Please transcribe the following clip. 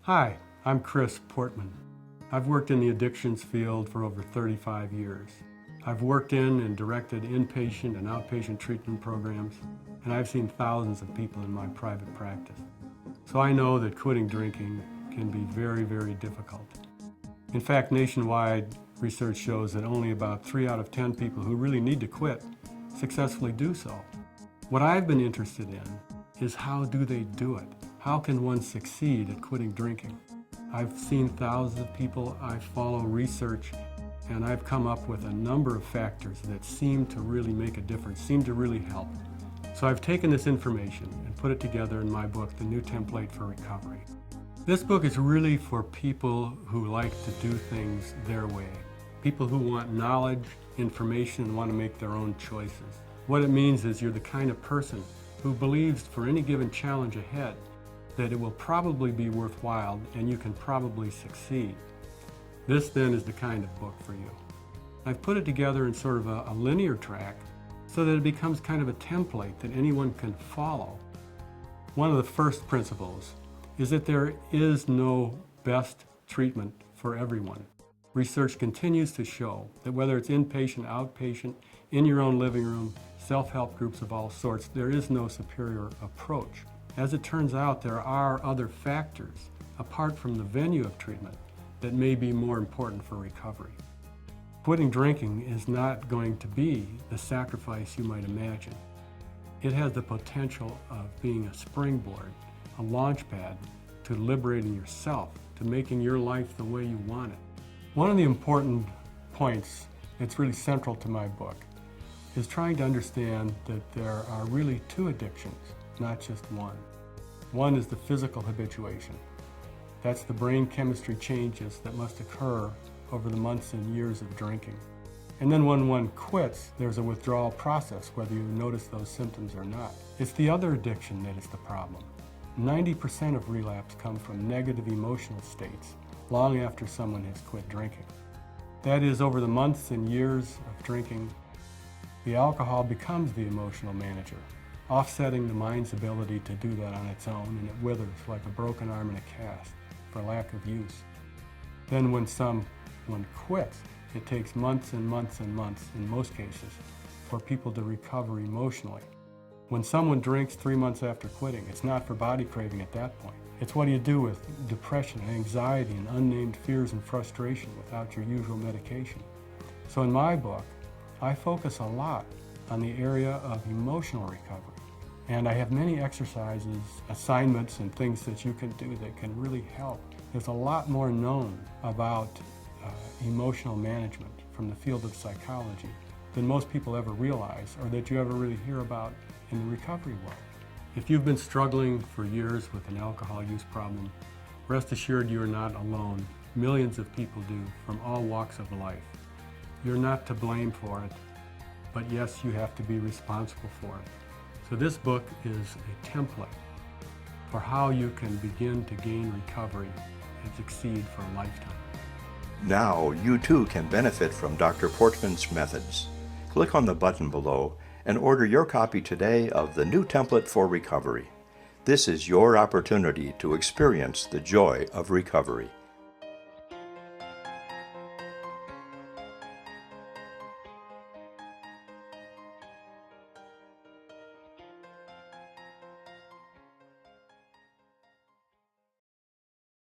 Hi, I'm Chris Portman. I've worked in the addictions field for over 35 years. I've worked in and directed inpatient and outpatient treatment programs, and I've seen thousands of people in my private practice. So I know that quitting drinking can be very, very difficult. In fact, nationwide research shows that only about 3 out of 10 people who really need to quit successfully do so. What I've been interested in is how do they do it? How can one succeed at quitting drinking? I've seen thousands of people, I follow research, and I've come up with a number of factors that seem to really make a difference, seem to really help. So I've taken this information and put it together in my book, The New Template for Recovery. This book is really for people who like to do things their way, people who want knowledge, information, and want to make their own choices. What it means is you're the kind of person who believes for any given challenge ahead that it will probably be worthwhile and you can probably succeed. This then is the kind of book for you. I've put it together in sort of a linear track so that it becomes kind of a template that anyone can follow. One of the first principles is that there is no best treatment for everyone. Research continues to show that whether it's inpatient, outpatient, in your own living room, self-help groups of all sorts, there is no superior approach. As it turns out, there are other factors, apart from the venue of treatment, that may be more important for recovery. Quitting drinking is not going to be the sacrifice you might imagine. It has the potential of being a springboard, a launch pad to liberating yourself, to making your life the way you want it. One of the important points that's really central to my book is trying to understand that there are really two addictions, not just one. One is the physical habituation. That's the brain chemistry changes that must occur over the months and years of drinking. And then when one quits, there's a withdrawal process, whether you notice those symptoms or not. It's the other addiction that is the problem. 90% of relapse come from negative emotional states long after someone has quit drinking. That is, over the months and years of drinking, the alcohol becomes the emotional manager, offsetting the mind's ability to do that on its own, and it withers like a broken arm in a cast for lack of use. Then when someone quits, it takes months and months and months, in most cases, for people to recover emotionally. When someone drinks 3 months after quitting, it's not for body craving at that point. It's what do you do with depression, anxiety, and unnamed fears and frustration without your usual medication. So in my book, I focus a lot on the area of emotional recovery. And I have many exercises, assignments, and things that you can do that can really help. There's a lot more known about emotional management from the field of psychology than most people ever realize, or that you ever really hear about in the recovery world. If you've been struggling for years with an alcohol use problem, rest assured you are not alone. Millions of people do, from all walks of life. You're not to blame for it, but yes, you have to be responsible for it. So this book is a template for how you can begin to gain recovery and succeed for a lifetime. Now you too can benefit from Dr. Portman's methods. Click on the button below and order your copy today of The New Template for Recovery. This is your opportunity to experience the joy of recovery.